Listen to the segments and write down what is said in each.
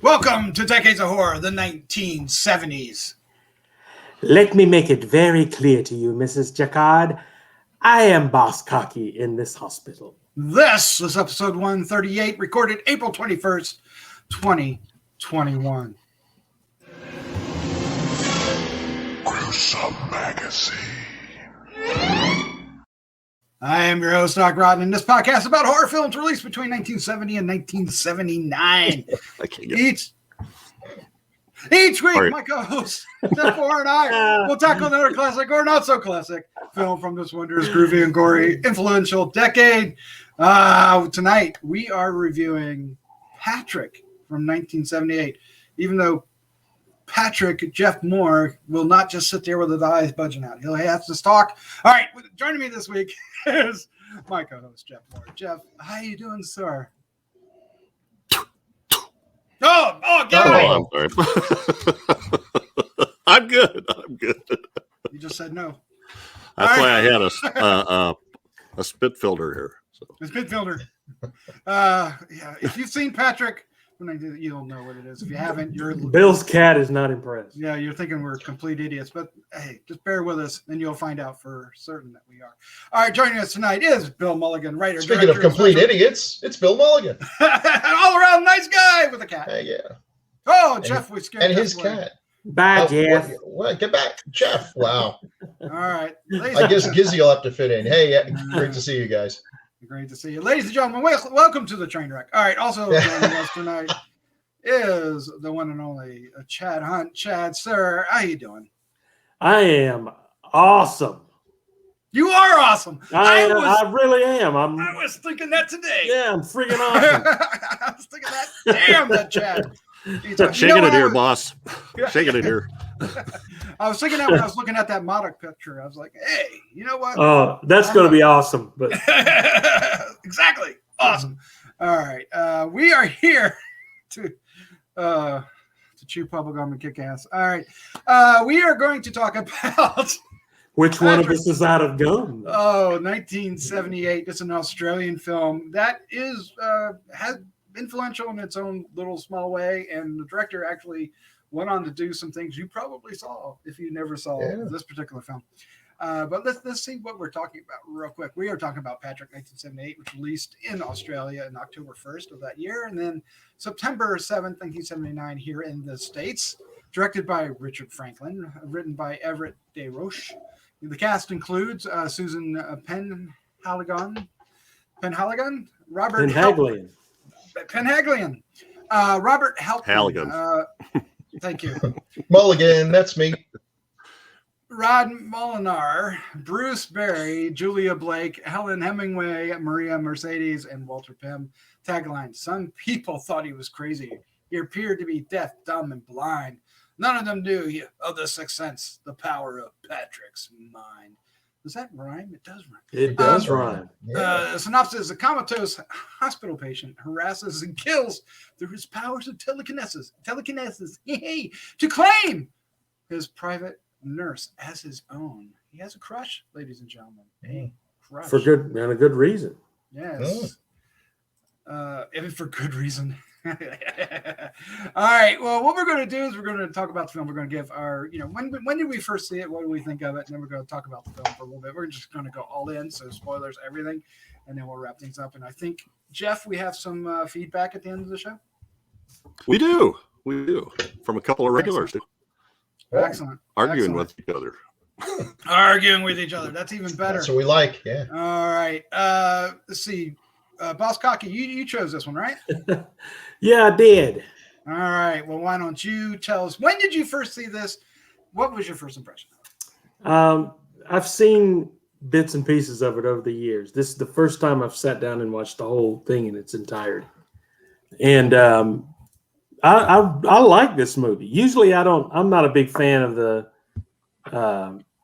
Welcome to Decades of Horror, the 1970s. Let me make it very clear to you, Mrs. Jacquard. I am Boss Cocky in this hospital. This is episode 138, recorded April 21st, 2021. Gruesome Magazine. I am your host, Doc Rodden, and this podcast is about horror films released between 1970 and 1979. Each week, my co-host, Jeff Mohr, and I will tackle another classic or not so classic film from this wondrous, groovy, and gory, influential decade. Tonight, we are reviewing Patrick from 1978, even though Patrick, Jeff Mohr, will not just sit there with his eyes budging out. He'll have to talk. All right, joining me this week is my co-host, Jeff Mohr. Jeff, how you doing, sir? Get away! I'm sorry. I'm good. You just said no. That's why I had a spit filter here. So. A spit filter. Yeah, if you've seen Patrick, you don't know what it is. If you haven't, Bill's cat is not impressed. Yeah, you're thinking we're complete idiots, but hey, just bear with us, and you'll find out for certain that we are. All right, joining us tonight is Bill Mulligan, writer. Speaking of complete idiots, it's Bill Mulligan. All around nice guy with a cat. Hey, yeah. Oh, Jeff, we scared and Jeff his away. cat. Bye, Jeff. What? Get back, Jeff. Wow. All right. I guess Gizzy will have to fit in. Hey, yeah, great to see you guys. Great to see you. Ladies and gentlemen, welcome to the train wreck. All right, also joining us tonight is the one and only Chad Hunt. Chad, sir, how you doing? I am awesome. You are awesome. I really am. I was thinking that today. Yeah, I'm freaking awesome. I was thinking that. Damn, that Chad. Shaking it here, boss. Shaking it here. I was thinking that when I was looking at that Modoc picture. I was like, hey, you know what? Oh, that's going to be awesome. But exactly. Awesome. All right. We are here to chew bubblegum and kick ass. All right. We are going to talk about which one of us is out of gum? Oh, 1978. It's an Australian film that is has influential in its own little small way, and the director actually went on to do some things you probably saw if you never saw this particular film. But let's see what we're talking about real quick. We are talking about Patrick 1978, which released in Australia on October 1st of that year, and then September 7th, 1979 here in the States. Directed by Richard Franklin, written by Everett de Roche. The cast includes Susan Penhaligon, Robert Penhaligon. Penhaligon, Robert Helpmann. Thank you. Mulligan, that's me. Rod Mullinar, Bruce Berry, Julia Blake, Helen Hemingway, Maria Mercedes, and Walter Pym. Tagline: some people thought he was crazy. He appeared to be deaf, dumb, and blind. None of them knew of the sixth sense, the power of Patrick's mind. Does that rhyme? It does rhyme. It does rhyme. Synopsis: a comatose hospital patient harasses and kills through his powers of telekinesis to claim his private nurse as his own. He has a crush, ladies and gentlemen. A crush. For good and a good reason. Yes. Even for good reason. All right. Well, what we're going to do is we're going to talk about the film. We're going to give our, when did we first see it? What do we think of it? And then we're going to talk about the film for a little bit. We're just going to go all in. So spoilers, everything. And then we'll wrap things up. And I think, Jeff, we have some feedback at the end of the show. We do. From a couple of regulars. Excellent. Arguing with each other. Arguing with each other. That's even better. That's what we like. Yeah. All right. Let's see. Boss Cocky, you chose this one, right? Yeah, I did. All right. Well, why don't you tell us, when did you first see this? What was your first impression? I've seen bits and pieces of it over the years. This is the first time I've sat down and watched the whole thing in its entirety. And I like this movie. Usually I'm not a big fan of the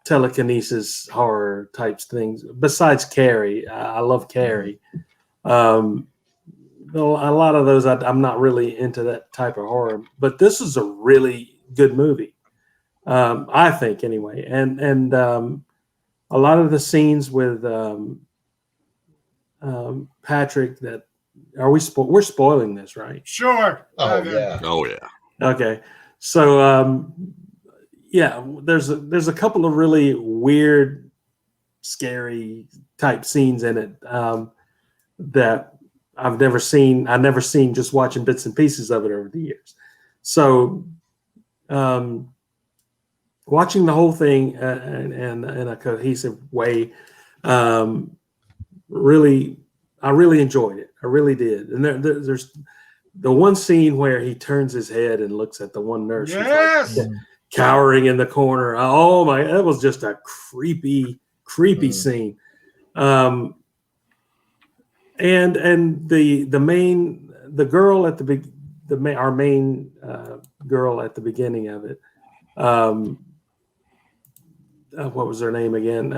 telekinesis horror types things. Besides Carrie, I love Carrie. A lot of those I'm not really into that type of horror, but this is a really good movie, I think anyway. And a lot of the scenes with Patrick that are we? We're spoiling this, right? Sure. Oh Okay. yeah. Oh yeah. Okay. So yeah, there's a couple of really weird, scary type scenes in it that I've never seen. I've never seen just watching bits and pieces of it over the years. So watching the whole thing in a cohesive way, really, I really enjoyed it. I really did. And there's the one scene where he turns his head and looks at the one nurse Yes. who's like cowering in the corner. Oh my, that was just a creepy scene. And the girl at our main girl at the beginning of it, what was her name again?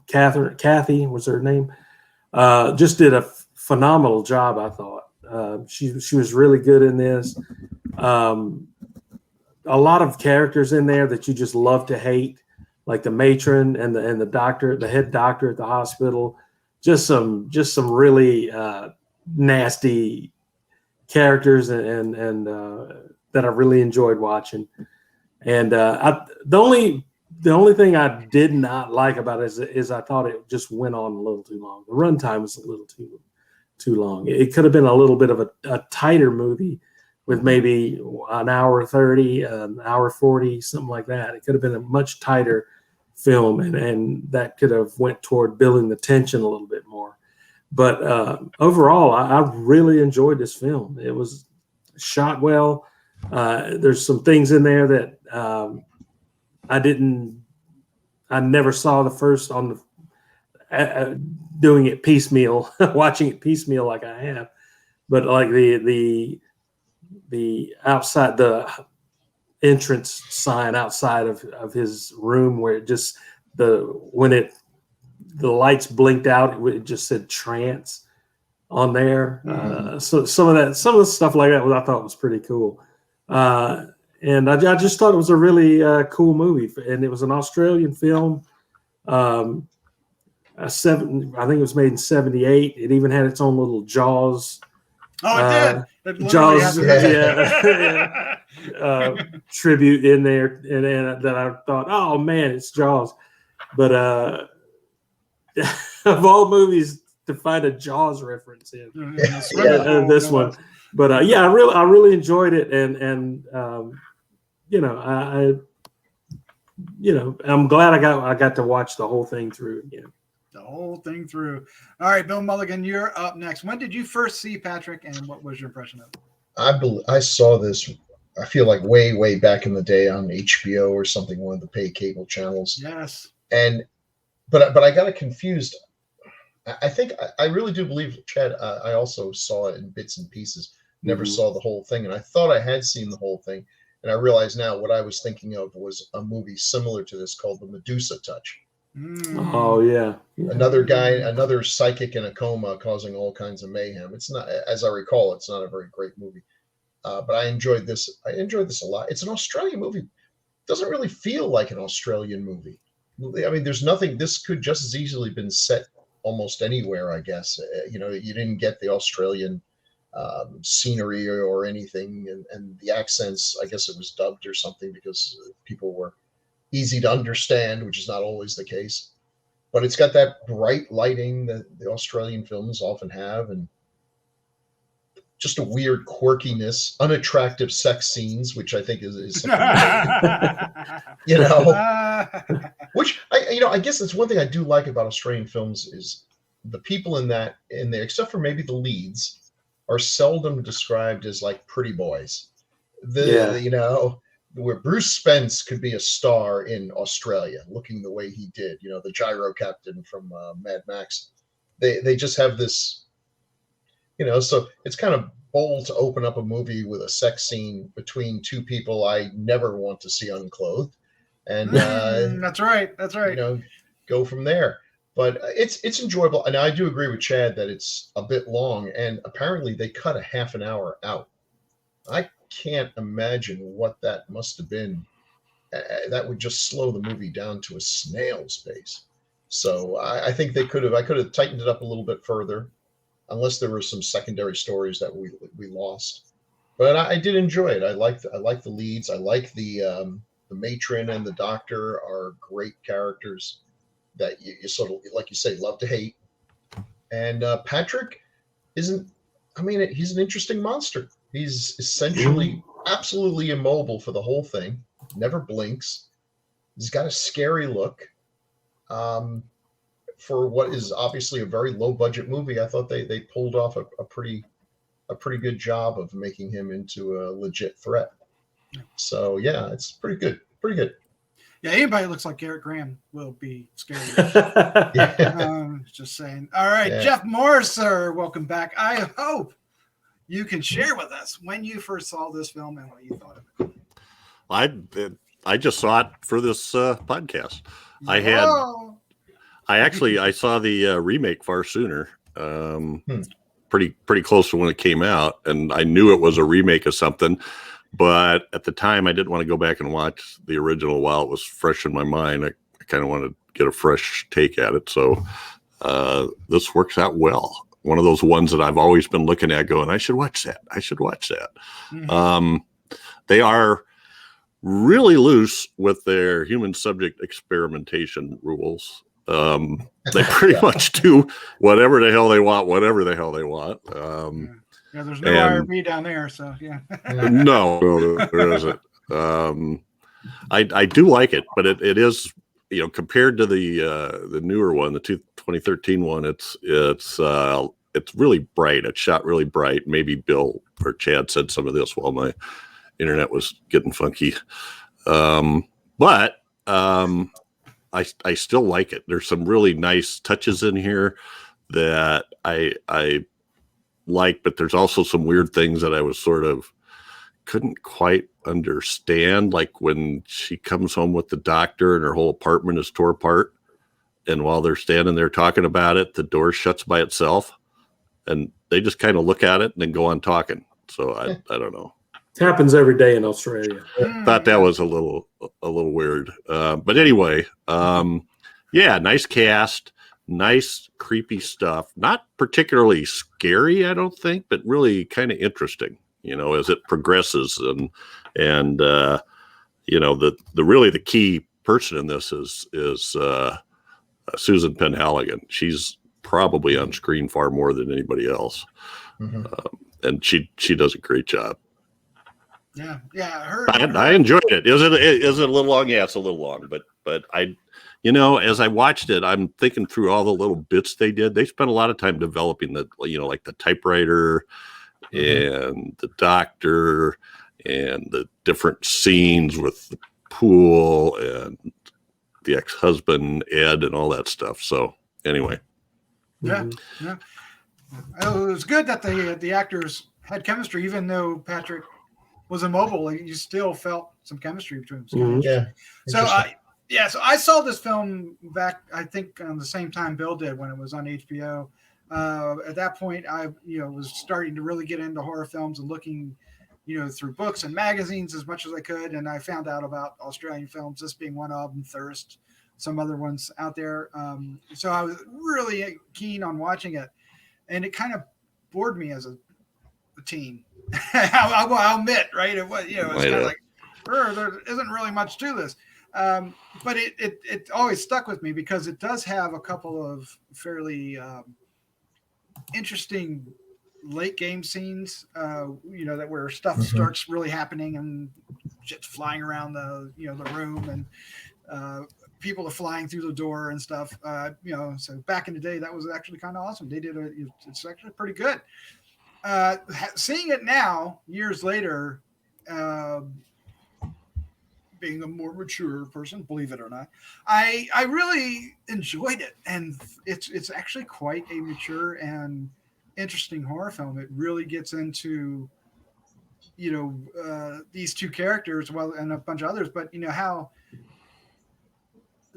Kathie was her name. Just did a phenomenal job, I thought. She was really good in this. A lot of characters in there that you just love to hate, like the matron and the doctor, the head doctor at the hospital. Just some really nasty characters and that I really enjoyed watching. And the only thing I did not like about it is I thought it just went on a little too long. The runtime was a little too long. It could have been a little bit of a tighter movie with maybe an hour 30, an hour 40, something like that. It could have been a much tighter film, and that could have went toward building the tension a little bit more. But overall, I really enjoyed this film. It was shot well. There's some things in there that I never saw the first on the doing it piecemeal, watching it piecemeal like I have. But like the outside, the entrance sign outside of his room, where it just when the lights blinked out, it just said trance on there. So some of the stuff like that I thought was pretty cool. And I just thought it was a really cool movie, and it was an Australian film. I think it was made in '78. It even had its own little Jaws. Oh, it did. It Jaws, yeah. Tribute in there, and that I thought, oh man, it's Jaws. But of all movies to find a Jaws reference in, this one. But I really enjoyed it, and I'm glad I got to watch the whole thing through again. The whole thing through. All right, Bill Mulligan, you're up next. When did you first see Patrick, and what was your impression of it? I saw this, I feel like way back in the day on HBO or something, one of the pay cable channels. Yes. But I got it confused. I think I really do believe, Chad, I also saw it in bits and pieces. Never saw the whole thing, and I thought I had seen the whole thing, and I realize now what I was thinking of was a movie similar to this called The Medusa Touch. Oh yeah. Another psychic in a coma causing all kinds of mayhem. It's not, as I recall, it's not a very great movie, but I enjoyed this. I enjoyed this a lot. It's an Australian movie. It doesn't really feel like an Australian movie. I mean, there's nothing. This could just as easily been set almost anywhere, I guess. You didn't get the Australian scenery or anything, and the accents. I guess it was dubbed or something because people were easy to understand, which is not always the case. But it's got that bright lighting that the Australian films often have, and just a weird quirkiness, unattractive sex scenes, which I think is something which I guess that's one thing I do like about Australian films is the people in there, except for maybe the leads, are seldom described as like pretty boys. Where Bruce Spence could be a star in Australia, looking the way he did, the gyro captain from Mad Max. They just have this, so it's kind of bold to open up a movie with a sex scene between two people I never want to see unclothed, and that's right. Go from there. But it's enjoyable, and I do agree with Chad that it's a bit long, and apparently they cut a half an hour out. I can't imagine what that must have been. That would just slow the movie down to a snail's pace. So I think I could have tightened it up a little bit further. unless there were some secondary stories that we lost. But I did enjoy it. I like the leads. I like the matron and the doctor are great characters that you sort of, like you say, love to hate. And Patrick isn't. I mean, he's an interesting monster. He's essentially absolutely immobile for the whole thing. Never blinks. He's got a scary look. For what is obviously a very low budget movie, I thought they pulled off a pretty good job of making him into a legit threat. So yeah, it's pretty good. Pretty good. Yeah, anybody who looks like Garrett Graham will be scary. Just saying. All right, Yeah. Jeff Mohr, sir, welcome back. I hope you can share with us when you first saw this film and what you thought of it. I just saw it for this podcast. Whoa. I saw the remake far sooner. Pretty close to when it came out, and I knew it was a remake of something. But at the time, I didn't want to go back and watch the original while it was fresh in my mind. I kind of wanted to get a fresh take at it. So this works out well. One of those ones that I've always been looking at going, I should watch that. I should watch that. Mm-hmm. They are really loose with their human subject experimentation rules. They pretty much do whatever the hell they want, whenever the hell they want. Yeah, there's no IRB down there, so yeah. no, there isn't. I do like it, but it is, compared to the newer one, the 2013 one, it's really bright. It's shot really bright. Maybe Bill or Chad said some of this while my internet was getting funky. But I still like it. There's some really nice touches in here that I like, but there's also some weird things that I was sort of couldn't quite understand. Like when she comes home with the doctor and her whole apartment is tore apart. And while they're standing there talking about it, the door shuts by itself and they just kind of look at it and then go on talking. So I don't know. It happens every day in Australia. Thought that was a little weird. But anyway, yeah, nice cast, nice creepy stuff. Not particularly scary, I don't think, but really kind of interesting, as it progresses. And the really the key person in this is Susan Penhaligon. She's probably on screen far more than anybody else. Mm-hmm. And she does a great job. Yeah. I enjoyed it. Is it a little long? Yeah, it's a little long, but I, as I watched it, I'm thinking through all the little bits they did. They spent a lot of time developing the, like the typewriter and the doctor and the different scenes with the pool and the ex-husband Ed and all that stuff. So anyway, yeah. It was good that the actors had chemistry, even though Patrick was immobile. You still felt some chemistry between them. Yeah. So I saw this film back, I think, on the same time Bill did when it was on HBO. At that point, I was starting to really get into horror films and looking, through books and magazines as much as I could. And I found out about Australian films, this being one of them, Thirst, some other ones out there. So I was really keen on watching it, and it kind of bored me as a teen. I'll admit, right? It was, it's kind of like, there isn't really much to this. But it always stuck with me because it does have a couple of fairly interesting late game scenes, that where stuff starts really happening and shit's flying around the room and people are flying through the door and stuff. So back in the day, that was actually kind of awesome. They did it's actually pretty good. Seeing it now, years later, being a more mature person, believe it or not, I really enjoyed it, and it's actually quite a mature and interesting horror film. It really gets into these two characters, and a bunch of others, but how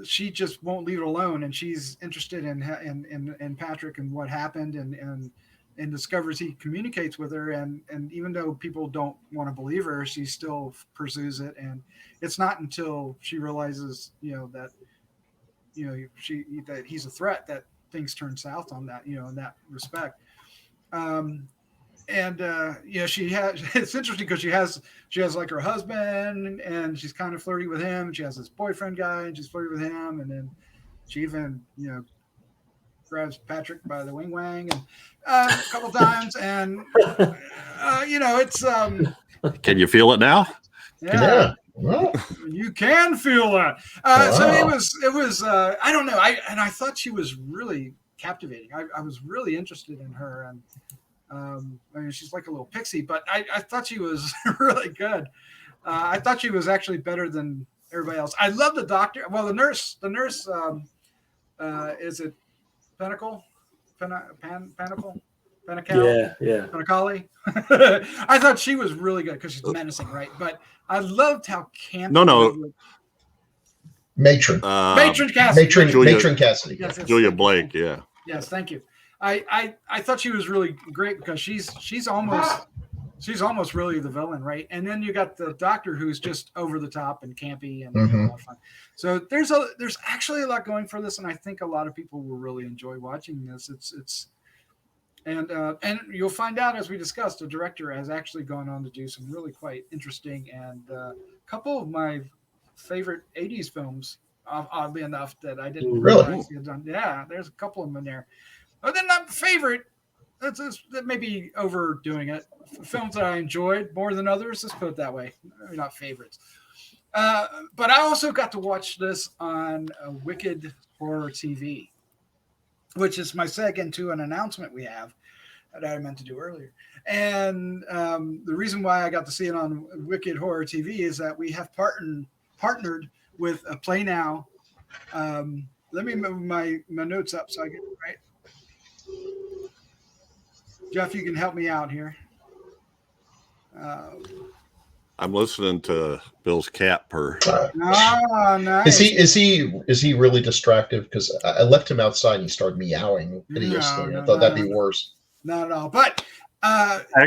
she just won't leave it alone, and she's interested in Patrick and what happened, and discovers he communicates with her, and even though people don't want to believe her, she still pursues it. And it's not until she realizes that that he's a threat that things turn south on that in that respect. And she has. It's interesting because she has like her husband, and she's kind of flirty with him. She has this boyfriend guy, and she's flirty with him, and then she even grabs Patrick by the wing wang and a couple times, and it's Can you feel it now? yeah. Well, You can feel that. So it was. I don't know. I thought she was really captivating. I was really interested in her, and I mean, she's like a little pixie, but I thought she was really good. I thought she was actually better than everybody else. I love the doctor. Well, the nurse. Is it Pinnacle? Pinnacle? Yeah. Pinnacle? I thought she was really good because she's menacing, right? But I loved how campy. No. Matron. Matron Cassidy. Matron Cassidy. Yes, Julia Blake. Yeah. Yes, thank you. I thought she was really great because she's almost really the villain, right? And then you got the doctor who's just over the top and campy and a lot of fun. So there's actually a lot going for this, and I think a lot of people will really enjoy watching this. And you'll find out as we discussed, the director has actually gone on to do some really quite interesting and a couple of my favorite 80s films, oddly enough, that I didn't realize he had done. Yeah, there's a couple of them in there. But then not favorite. That may be overdoing it. Films that I enjoyed more than others. Let's put it that way. Maybe not favorites. But I also got to watch this on Wicked Horror TV, which is my seg into an announcement we have that I meant to do earlier. And the reason why I got to see it on Wicked Horror TV is that we have partnered with a Play Now. Let me move my notes up so I get it right. Jeff, you can help me out here. I'm listening to Bill's cat purr. Nice. Is he really distractive? Because I left him outside and he started meowing hideously. I thought that'd be worse. Not at all. But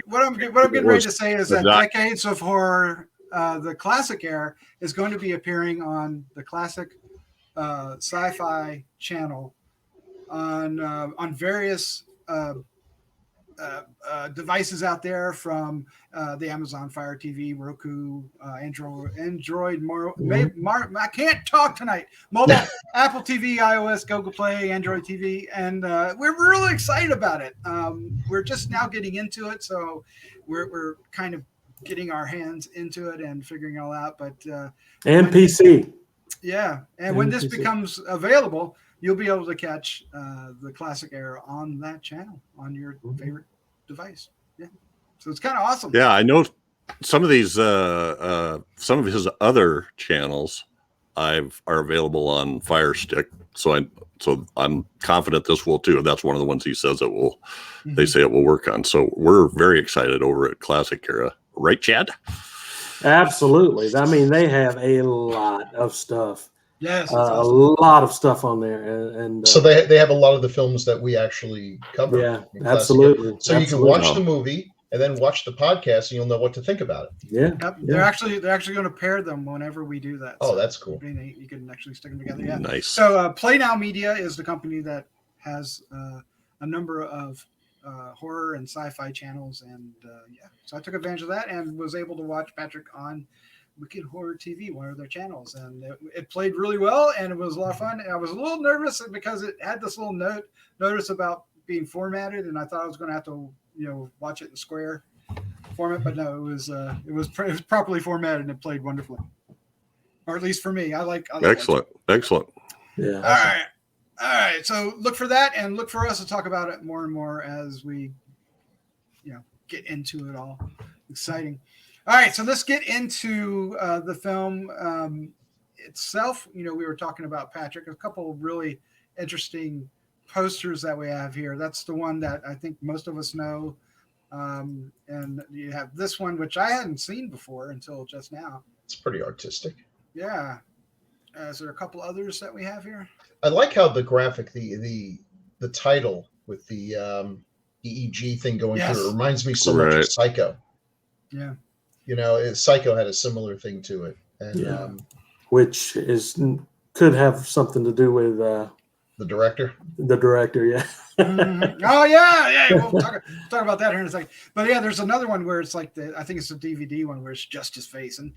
what I'm getting ready to say is that Decades of Horror, the classic era, is going to be appearing on the classic sci-fi channel on various devices out there, from the Amazon Fire TV, Roku, Android, I can't talk tonight. Mobile, Apple TV, iOS, Google Play, Android TV, and we're really excited about it. We're just now getting into it, so we're kind of getting our hands into it and figuring it all out. But and PC. Yeah, and when this becomes available, you'll be able to catch the classic era on that channel on your favorite device. Yeah, so it's kind of awesome. Yeah, I know some of these, some of his other channels are available on Fire Stick. So I'm confident this will too. That's one of the ones he says it will. They say it will work on. So we're very excited over at Classic Era, right, Chad? Absolutely. I mean, they have a lot of stuff. Yes, a lot of stuff on there, and so they have a lot of the films that we actually cover. Yeah, absolutely. So you can watch the movie and then watch the podcast, and you'll know what to think about it. Yeah, they're actually going to pair them whenever we do that. Oh, that's cool. You can actually stick them together. Yeah, nice. So Play Now Media is the company that has a number of horror and sci-fi channels, and so I took advantage of that and was able to watch Patrick on Wicked Horror TV, one of their channels, and it played really well, and it was a lot of fun. And I was a little nervous because it had this little notice about being formatted, and I thought I was going to have to watch it in square format, but no, it was properly formatted, and it played wonderfully, or at least for me. I like excellent. Yeah. All right. So look for that, and look for us to talk about it more and more as we get into it all. Exciting. All right, so let's get into the film itself. We were talking about Patrick. A couple of really interesting posters that we have here. That's the one that I think most of us know. And you have this one, which I hadn't seen before until just now. It's pretty artistic. Yeah. Is there a couple others that we have here? I like how the graphic, the title with the EEG thing going through, it reminds me so much of Psycho. Yeah. Psycho had a similar thing to it, and which could have something to do with The director. The director, yeah. Oh yeah. We'll talk about that here in a second. But yeah, there's another one where it's like I think it's a DVD one where it's just his face, and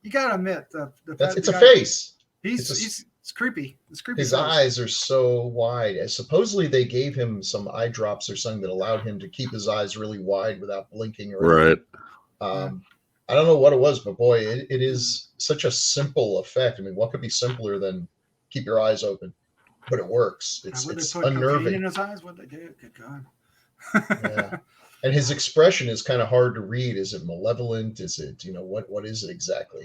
you gotta admit It's a face. It's creepy. It's creepy. His eyes are so wide. And supposedly they gave him some eye drops or something that allowed him to keep his eyes really wide without blinking or anything. Right. I don't know what it was, but boy, it is such a simple effect. I mean, what could be simpler than keep your eyes open? But it works. It's unnerving. In his eyes? What they do? Good God. Yeah. And his expression is kind of hard to read. Is it malevolent? Is it, what is it exactly?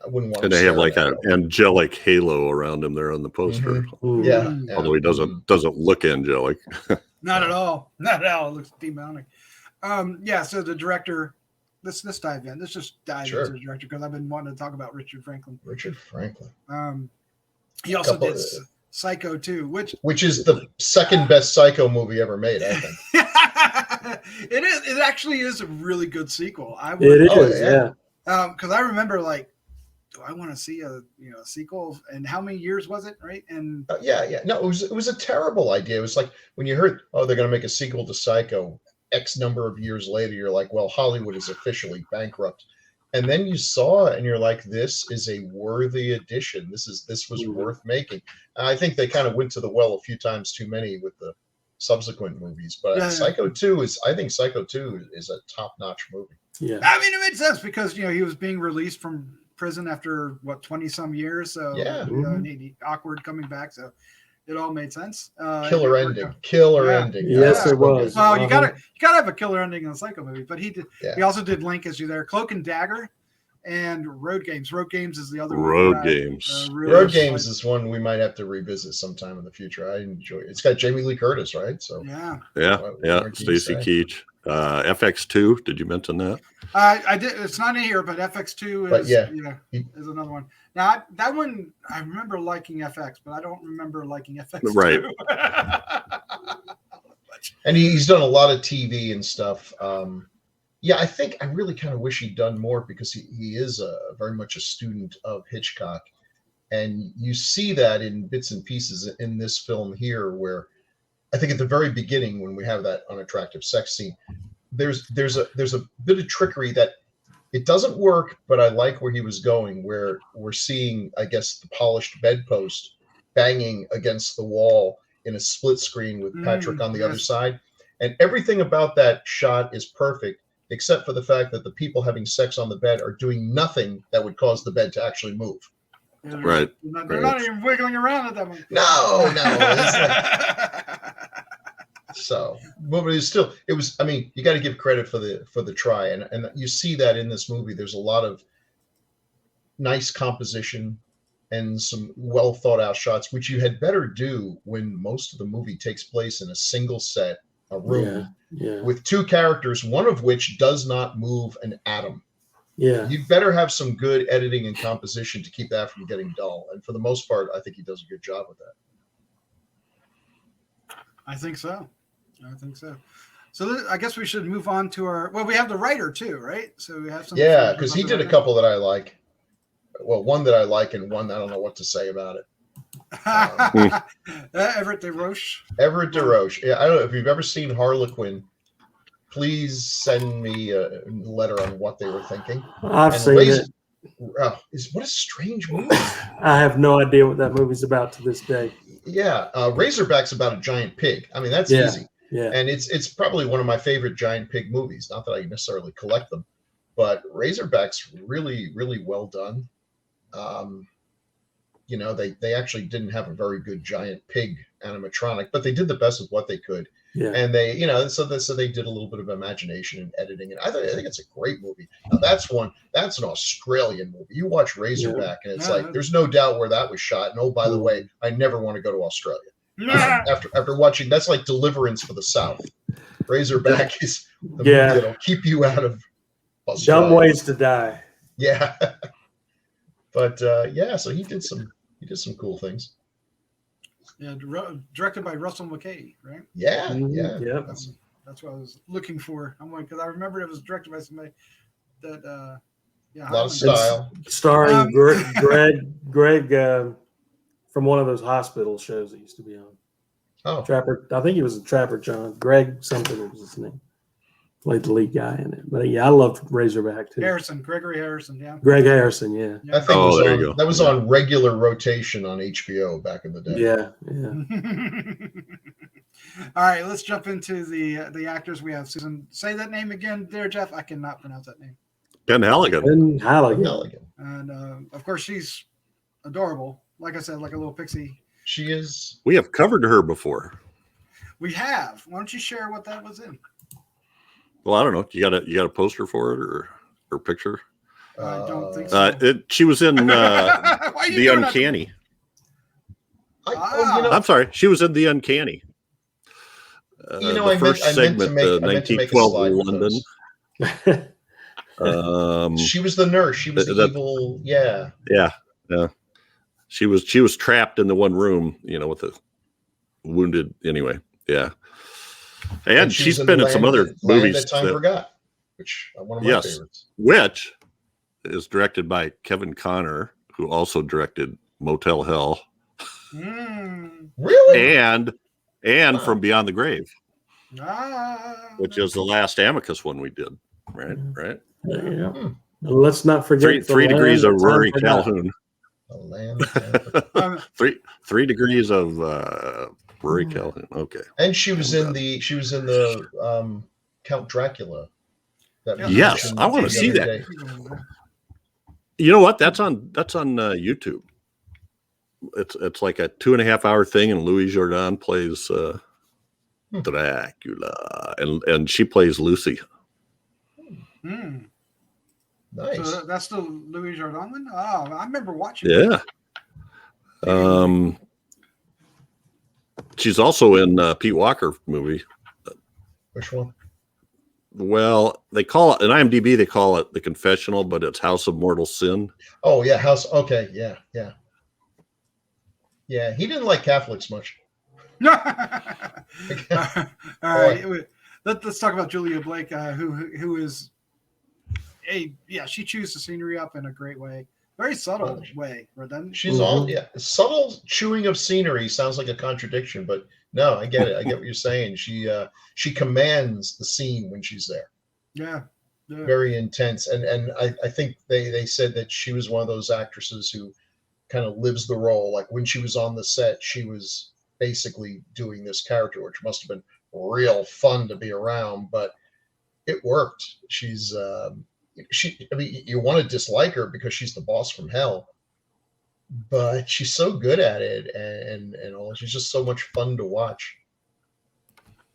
I wouldn't want. And they have like an angelic halo around him there on the poster. Mm-hmm. Yeah. Although he doesn't look angelic. Not at all. Not at all. It looks demonic. Yeah. So the director. Let's dive in. Let's just dive into the director because I've been wanting to talk about Richard Franklin. He also did Psycho 2, which is the second best Psycho movie ever made, I think. It is. It actually is a really good sequel. Yeah. Because I remember do I want to see a sequel? And how many years was it? Right? And yeah. No, it was a terrible idea. It was like when you heard, they're going to make a sequel to Psycho. X number of years later, you're like, well, Hollywood is officially bankrupt. And then you saw it and you're like, this is a worthy addition. This was worth making. And I think they kind of went to the well a few times too many with the subsequent movies. But Psycho 2 is a top-notch movie. Yeah. I mean, it made sense because, he was being released from prison after 20 some years. So awkward coming back. So it all made sense. Killer ending. Yes, it was. Well, you gotta have a killer ending in a Psycho movie. But he did. Yeah. He also did Link, as you there, Cloak and Dagger, and Road Games. Road Games is the other one. Road Games. Road Games is one we might have to revisit sometime in the future. I enjoy it. It's got Jamie Lee Curtis, right? So yeah. Stacy Keach. FX2. Did you mention that? I did. It's not in here, but FX2 is another one. Now that one I remember liking FX, but I don't remember liking FX2. Right. And he's done a lot of TV and stuff. I think I really kind of wish he'd done more because he is very much a student of Hitchcock, and you see that in bits and pieces in this film here, where I think at the very beginning when we have that unattractive sex scene, there's a bit of trickery that it doesn't work, but I like where he was going, where we're seeing, I guess, the polished bedpost banging against the wall in a split screen with Patrick on the other side. And everything about that shot is perfect, except for the fact that the people having sex on the bed are doing nothing that would cause the bed to actually move. Right. They're not even wiggling around at that moment. No. So, but it was. I mean, you got to give credit for the try, and you see that in this movie. There's a lot of nice composition and some well thought out shots, which you had better do when most of the movie takes place in a single set, a room with two characters, one of which does not move an atom. Yeah, you'd better have some good editing and composition to keep that from getting dull. And for the most part, I think he does a good job with that. I think so. So I guess we should move on to we have the writer too, right? So we have some. Yeah, because he did a couple that I like. Well, one that I like and one I don't know what to say about it. Everett de Roche. Yeah, I don't know if you've ever seen Harlequin. Please send me a letter on what they were thinking. I've seen it. What a strange movie. I have no idea what that movie's about to this day. Yeah, Razorback's about a giant pig. I mean, that's easy. Yeah. And it's probably one of my favorite giant pig movies. Not that I necessarily collect them, but Razorback's really, really well done. They actually didn't have a very good giant pig animatronic, but they did the best with what they could. Yeah. And they, so they did a little bit of imagination and editing, and I think it's a great movie. Now that's an Australian movie. You watch Razorback, and it's like there's no doubt where that was shot. And by the way, I never want to go to Australia. After watching, that's like Deliverance for the South. Razorback is the movie that'll keep you out of Australia. Dumb ways to die. Yeah. But so he did some cool things. Yeah, directed by Russell McKay, right? Yeah. That's what I was looking for. I'm like, because I remember it was directed by somebody that, a lot of style. Starring Greg from one of those hospital shows that used to be on. Oh, Trapper, I think he was a Trapper John. Greg something was his name. Played the lead guy in it. But yeah, I loved Razorback too. Gregory Harrison, yeah. Greg Harrison, yeah. I think Oh, there you go. that was on regular rotation on HBO back in the day. Yeah. All right, let's jump into the actors. We have Susan. Say that name again there, Jeff. I cannot pronounce that name. Penhaligon. Penhaligon. And of course, she's adorable. Like I said, like a little pixie. She is. We have covered her before. We have. Why don't you share what that was in? Well, I don't know. You got a poster for it or picture? I don't think so. She was in Why are you The doing Uncanny. I I'm sorry. She was in The Uncanny. The first segment, 1912 London. She was the nurse. She was the evil. Yeah. Yeah. She was trapped in the one room, with the wounded. Anyway, yeah. And she's been in some other movies. That Time Forgot, which one of my favorites. Which is directed by Kevin Connor, who also directed Motel Hell. Really? And From Beyond the Grave, which is the last Amicus one we did. Right. Yeah. Let's not forget three degrees of Rory Calhoun. The Land. 3 degrees of Rory Calhoun. Okay. And she was in the Count Dracula. Yes, I want to see that. Day. You know what? That's on YouTube. It's like a 2.5 hour thing, and Louis Jourdan plays Dracula, and she plays Lucy. Nice. So that's the Louis Jourdan one? Oh, I remember watching it. Yeah. She's also in Pete Walker movie. Which one? Well, they call it in IMDb. They call it The Confessional, but it's House of Mortal Sin. Oh yeah, House. Okay, yeah. Yeah, he didn't like Catholics much. All right, let's talk about Julia Blake, who is she chews the scenery up in a great way, very subtle way. She's subtle chewing of scenery sounds like a contradiction, but no, I get it. I get what you're saying. She commands the scene when she's there. Yeah. Very intense, and I think they said that she was one of those actresses who kind of lives the role. Like when she was on the set, she was basically doing this character, which must have been real fun to be around, but it worked. She's you want to dislike her because she's the boss from hell, but she's so good at it, and all. She's just so much fun to watch.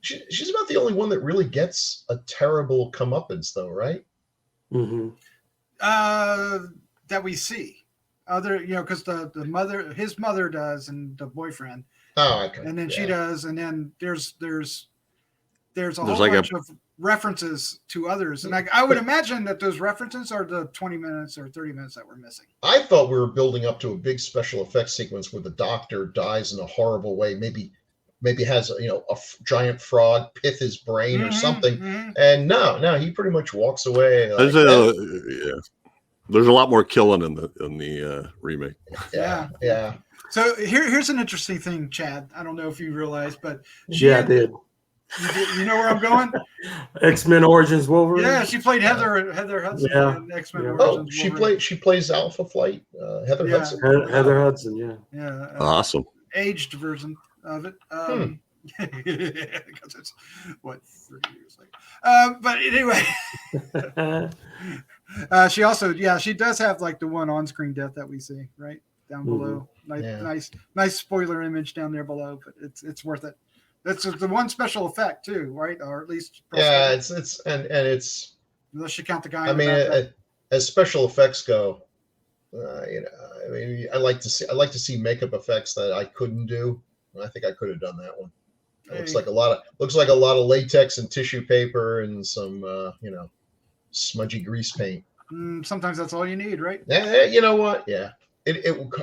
She's about the only one that really gets a terrible comeuppance, though, right? Mm-hmm. That we see. Because the mother, his mother does, and the boyfriend. Oh, okay. And then she does, and then there's a whole bunch of references to others, and I would imagine that those references are the 20 minutes or 30 minutes that we're missing. I thought we were building up to a big special effects sequence where the doctor dies in a horrible way, maybe has a giant frog pith his brain or something, and no, he pretty much walks away. There's a lot more killing in the remake. Yeah. So here's an interesting thing, Chad. I don't know if you realize, but I did. You know where I'm going? X-Men Origins Wolverine. Yeah, she played Heather Hudson in X-Men Origins Wolverine. She plays Alpha Flight. Heather Hudson. Heather Hudson. Yeah. Awesome. Aged version of it. Because it's 30 years later. But anyway, she also she does have like the one on-screen death that we see right down below. Nice spoiler image down there below, but it's worth it. That's the one special effect too, right? Or at least it's unless you count the guy. I mean, as special effects go, I like to see makeup effects that I couldn't do. I think I could have done that one. It looks like a lot of latex and tissue paper and some smudgy grease paint. Sometimes that's all you need, right? Yeah, you know what? Yeah.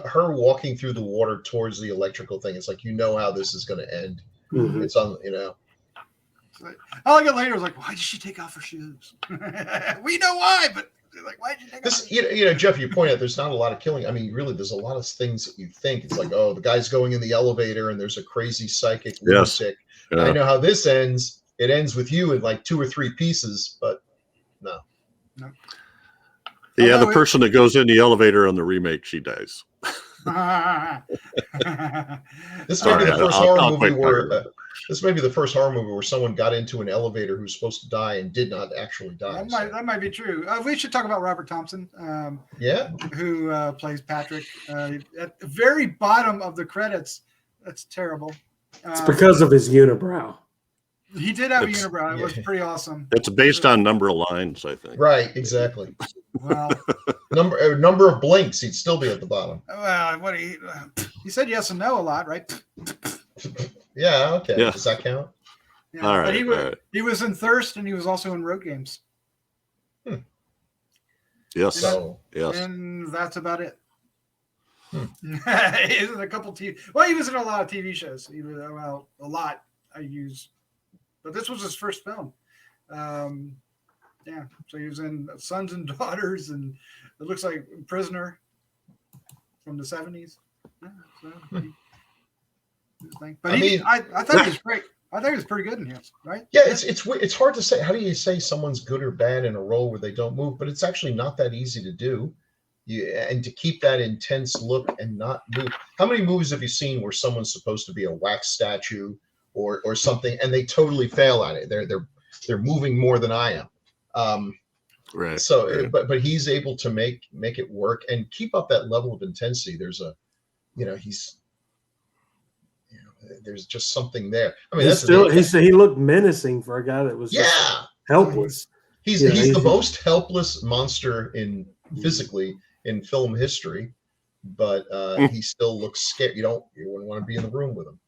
Her walking through the water towards the electrical thing. It's like how this is going to end. Mm-hmm. It's on, I like it later. I was like, why did she take off her shoes? We know why, but Like, why'd you take This, Jeff, you point out there's not a lot of killing. I mean, really, there's a lot of things that you think. It's like, oh, the guy's going in the elevator and there's a crazy psychic lunatic. Yeah. I know how this ends. It ends with you in like 2 or 3 pieces, but no. Yeah, the person that goes in the elevator on the remake, she dies. This may be the first horror movie where this may be the first horror movie where someone got into an elevator who's supposed to die and did not actually die. That might be true. We should talk about Robert Thompson. Who plays Patrick at the very bottom of the credits. That's terrible. It's because of his unibrow. He did have a unibrow. It was pretty awesome. It's based on number of lines, I think. Right, exactly. Well, number of blinks, he'd still be at the bottom. Well, he said yes and no a lot, right? Yeah, okay. Yeah. Does that count? Yeah, All right. But he was in Thirst, and he was also in Road Games. Yes. So, yes. And that's about it. He's in a couple he was in a lot of TV shows. He was, a lot I use, but this was his first film. So he was in Sons and Daughters, and it looks like Prisoner from the 70s. But I thought he was great. I think he was pretty good in here, right? Yeah, it's hard to say. How do you say someone's good or bad in a role where they don't move? But it's actually not that easy to do. And to keep that intense look and not move. How many movies have you seen where someone's supposed to be a wax statue or something, and they totally fail at it? They're moving more than I am. Right. So, right. but he's able to make it work and keep up that level of intensity. There's there's just something there. I mean, he looked menacing for a guy that was just helpless. He's the most helpless monster physically in film history, but he still looks scared. You wouldn't want to be in the room with him.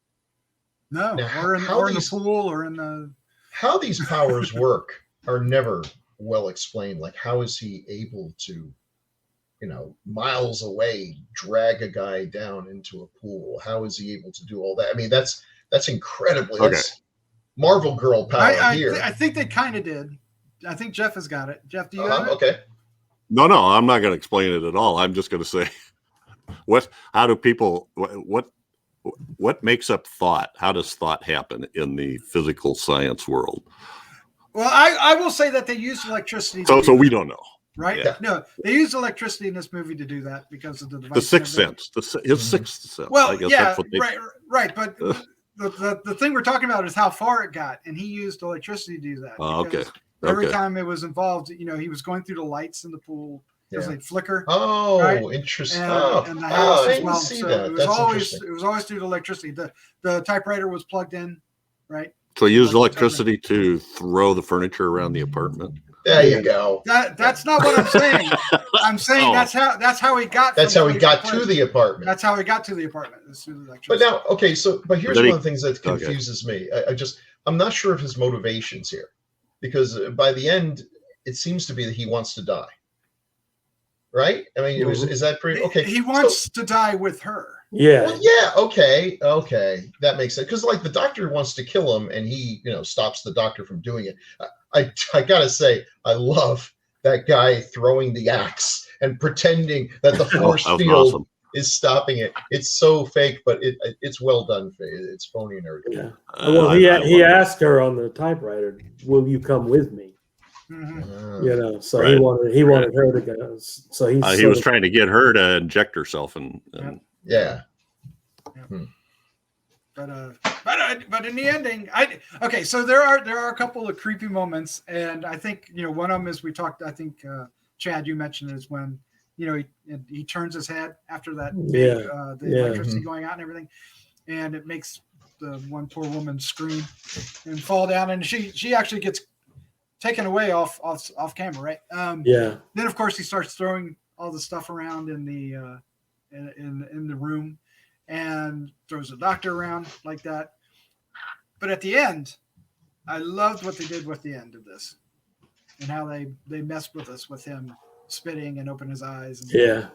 No, now, or in the pool or in the. How these powers work are never well explained. Like, how is he able to, miles away, drag a guy down into a pool? How is he able to do all that? I mean, that's incredibly. Okay. That's Marvel Girl power here. I think they kind of did. I think Jeff has got it. Jeff, do you have it? Okay. No, I'm not going to explain it at all. I'm just going to say, what makes up thought? How does thought happen in the physical science world? Well, I will say that they used electricity. So we don't know, right? Yeah. No, they used electricity in this movie to do that because of the device. The sixth sense, his sixth sense. Well, I guess yeah, that's what right. But the thing we're talking about is how far it got, and he used electricity to do that. Okay. Every time it was involved, he was going through the lights in the pool. It was like flicker. Oh, right? interesting. And the house as well. See so that. it was always through the electricity. The typewriter was plugged in, right? So he used electricity to throw the furniture around the apartment. There you go. That's not what I'm saying. I'm saying that's how he got. That's how he got to the apartment. That's how he got to the apartment. But now, okay, but here's one of the things that confuses me. I'm not sure of his motivations here, because by the end, it seems to be that he wants to die. Right? I mean, is that pretty okay? He wants to die with her. Yeah. Well, yeah. Okay. That makes sense. Because like the doctor wants to kill him, and he, stops the doctor from doing it. I gotta say, I love that guy throwing the axe and pretending that the force field is stopping it. It's so fake, but it's well done. It's phony and everything. Yeah. Well, he asked her on the typewriter, "Will you come with me?" Mm-hmm. So right. he wanted her to go. So he was trying to get her to inject herself and yeah. But in the ending, so there are a couple of creepy moments, and I think one of them is we talked. I think Chad, you mentioned is when he turns his head after that electricity going out and everything, and it makes the one poor woman scream and fall down, and she actually gets taken away off camera, right? Then of course he starts throwing all the stuff around in the in the room, and throws the doctor around like that. But at the end, I loved what they did with the end of this, and how they messed with us with him spitting and open his eyes. And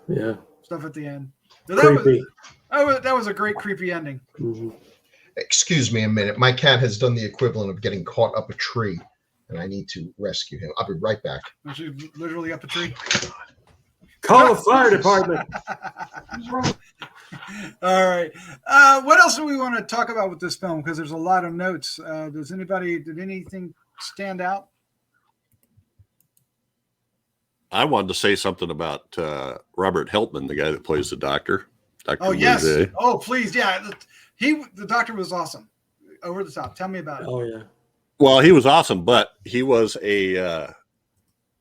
stuff at the end. So that was a great creepy ending. Mm-hmm. Excuse me a minute. My cat has done the equivalent of getting caught up a tree. and I need to rescue him. I'll be right back. She's literally up a tree. Call the fire department. All right. What else do we want to talk about with this film? Because there's a lot of notes. Did anything stand out? I wanted to say something about Robert Helpmann, the guy that plays the doctor. Dr. Oh, yes. Roget. Oh, please. Yeah. The doctor was awesome. Over the top. Tell me about it. Oh yeah. Well, he was awesome, but he was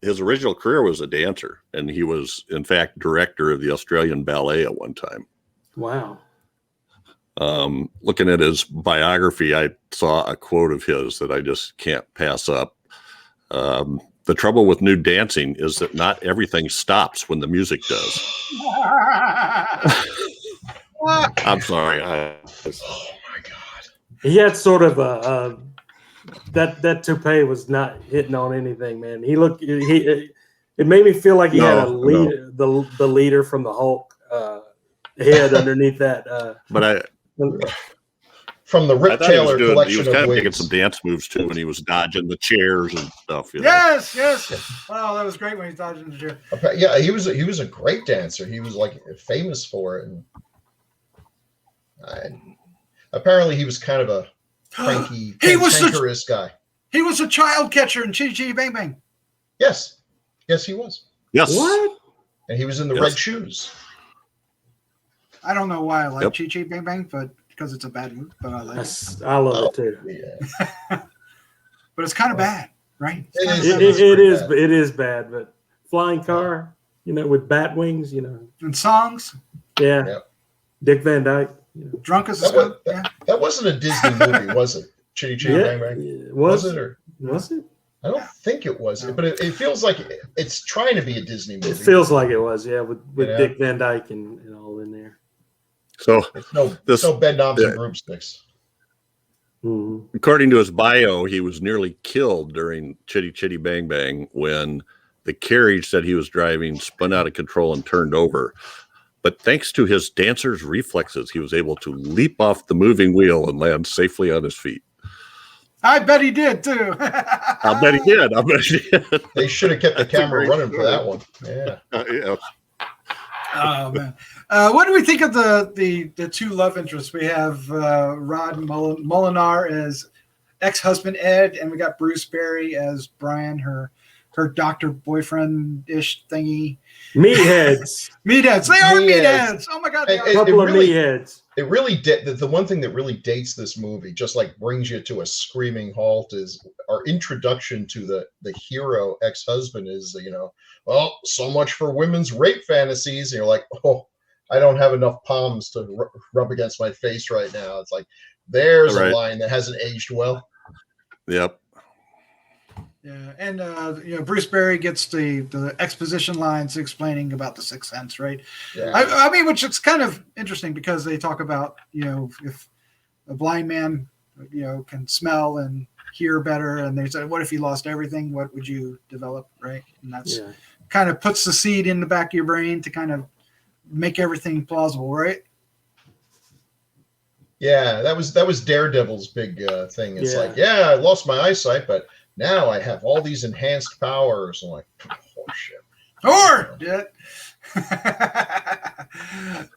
his original career was a dancer, and he was, in fact, director of the Australian Ballet at one time. Wow. Looking at his biography, I saw a quote of his that I just can't pass up. The trouble with nude dancing is that not everything stops when the music does. I'm sorry. Oh my God. He had sort of that toupee was not hitting on anything, man. It made me feel like he had a leader, the leader from the Hulk head underneath that. But from the Rip Taylor collection he was of kind of wigs. making some dance moves too when he was dodging the chairs and stuff. You know? Yes. Oh, that was great when he dodged the chair. Yeah, he was a great dancer. He was like famous for it, and apparently he was kind of a cranky, cantankerous guy. He was a child catcher in Chi Chi Bang Bang. Yes, he was. Yes. What? And he was in the Red Shoes. I don't know why I like Chi Chi Bang Bang, but because it's a bad movie, but I like it. I love it too. Yeah. But it's kind of bad, right? It is bad, but flying car, with bat wings, And songs. Yeah. Yep. Dick Van Dyke. Drunk as a skunk. That wasn't a Disney movie, was it? Chitty Chitty Bang Bang. Was it? Or was it? I don't think it was, but it feels like it's trying to be a Disney movie. It feels like it was, yeah, with Dick Van Dyke and all in there. So it's no bed knobs and broomsticks. Mm-hmm. According to his bio, he was nearly killed during Chitty Chitty Bang Bang when the carriage that he was driving spun out of control and turned over. But thanks to his dancer's reflexes, he was able to leap off the moving wheel and land safely on his feet. I bet he did too. I bet he did. They should have kept the camera running for that one. Yeah. Yeah. Oh man, what do we think of the two love interests? We have Rod Mullinar as ex-husband Ed, and we got Bruce Berry as Brian, her doctor boyfriend-ish thingy. Meatheads. Meatheads. They are meatheads. Oh my God. They are. A couple of meatheads. It really the one thing that really dates this movie, just like brings you to a screaming halt, is our introduction to the hero ex-husband is, well, so much for women's rape fantasies. And you're like, oh, I don't have enough palms to rub against my face right now. It's like, there's a line that hasn't aged well. Yep. Yeah, and Bruce Berry gets the exposition lines explaining about the Sixth Sense, right? Yeah. I mean, which is kind of interesting because they talk about if a blind man can smell and hear better, and they said, what if you lost everything? What would you develop, right? And that's kind of puts the seed in the back of your brain to kind of make everything plausible, right? Yeah, that was Daredevil's big thing. It's like, I lost my eyesight, but now I have all these enhanced powers. I'm like, oh shit. Or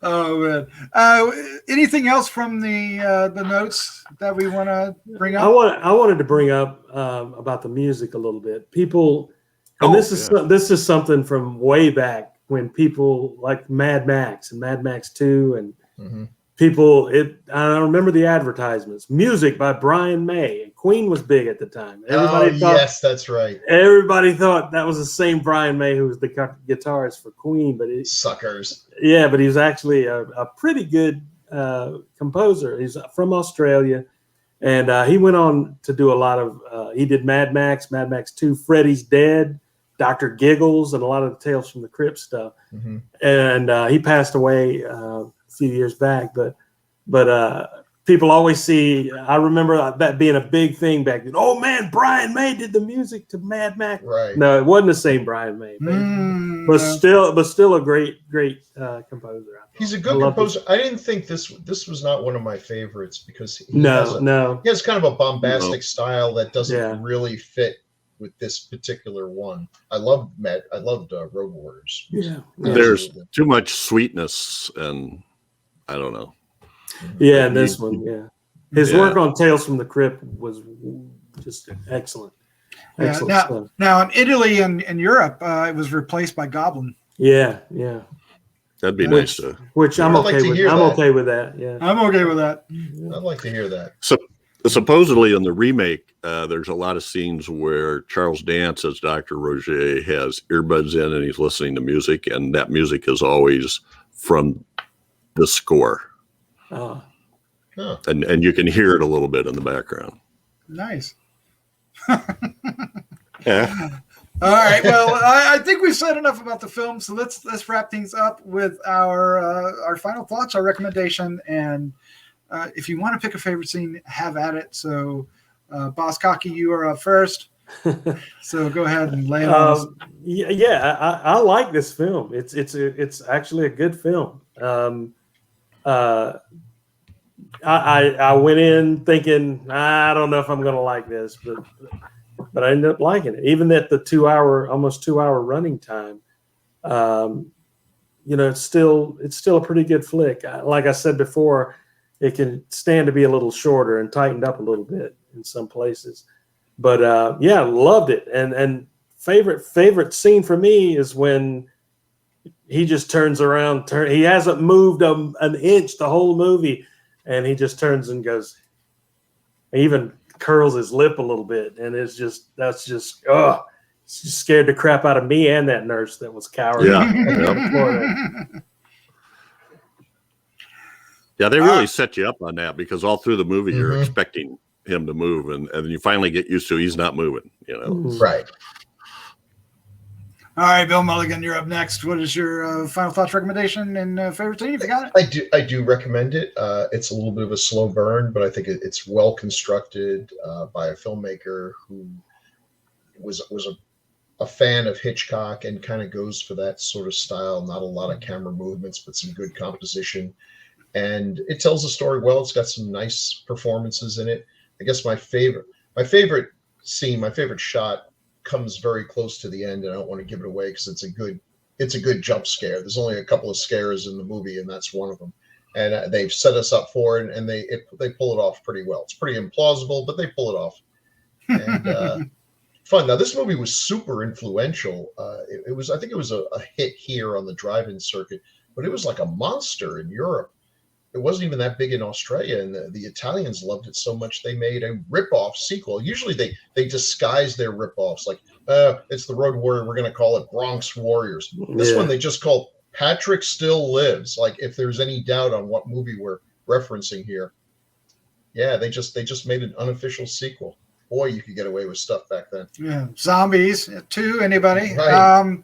oh man. Anything else from the notes that we want to bring up? I wanted to bring up about the music a little bit. People, and this is something from way back when people like Mad Max and Mad Max 2 and people. I remember the advertisements. Music by Brian May. Queen was big at the time. Everybody thought, yes, that's right. Everybody thought that was the same Brian May who was the guitarist for Queen, but suckers. Yeah, but he was actually a pretty good composer. He's from Australia, and he went on to do a lot of. He did Mad Max 2, Freddy's Dead, Dr. Giggles, and a lot of the Tales from the Crypt stuff. Mm-hmm. And he passed away a few years back, but people always see. I remember that being a big thing back then. Oh man, Brian May did the music to Mad Max. Right. No, it wasn't the same Brian May, but still a great composer. He's a good composer. I didn't think this was not one of my favorites because he has kind of a bombastic style that doesn't really fit with this particular one. I loved Road Warriors. Yeah. There's Absolutely. too much sweetness, and I don't know. Yeah, and this one, yeah. His work on Tales from the Crypt was just excellent. Excellent stuff. Now in Italy and Europe, it was replaced by Goblin. Yeah. That'd be nice to. Which I'm I'd like okay to with. hear I'm that. okay with that. Yeah. I'm okay with that. I'd like to hear that. So supposedly in the remake, there's a lot of scenes where Charles Dance as Dr. Roget has earbuds in and he's listening to music, and that music is always from the score. Oh. Huh. And you can hear it a little bit in the background. Nice. Yeah. All right. Well, I think we've said enough about the film, so let's wrap things up with our final thoughts, our recommendation, and if you want to pick a favorite scene, have at it. So, Boss Cocky, you are up first. So go ahead and lay it on us. I like this film. It's actually a good film. I went in thinking I don't know if I'm going to like this, but I ended up liking it. Even at the almost 2 hour running time, it's still a pretty good flick. Like I said before, it can stand to be a little shorter and tightened up a little bit in some places. But loved it. And favorite scene for me is when he just turns around. He hasn't moved an inch the whole movie, and he just turns and goes. Even curls his lip a little bit, and it's just scared the crap out of me and that nurse that was cowering. Yeah, they really set you up on that, because all through the movie you're expecting him to move, and you finally get used to he's not moving. Right. All right, Bill Mulligan, you're up next. What is your final thoughts, recommendation, and favorite scene? If you got it, I do recommend it. It's a little bit of a slow burn, but I think it's well constructed by a filmmaker who was a fan of Hitchcock and kind of goes for that sort of style. Not a lot of camera movements, but some good composition, and it tells the story well. It's got some nice performances in it. I guess my favorite scene, my favorite shot, comes very close to the end, and I don't want to give it away because it's a good jump scare. There's only a couple of scares in the movie, and that's one of them. And they've set us up for it, and they pull it off pretty well. It's pretty implausible, but they pull it off. And fun. Now, this movie was super influential. I think it was a hit here on the drive-in circuit, but it was like a monster in Europe. It wasn't even that big in Australia, and the Italians loved it so much they made a rip-off sequel. Usually they disguise their rip-offs, like it's the Road Warrior, we're going to call it Bronx Warriors. This one they just called Patrick Still Lives. Like, if there's any doubt on what movie we're referencing here, they just made an unofficial sequel. Boy, you could get away with stuff back then. Yeah, Zombies 2. Anybody? Right.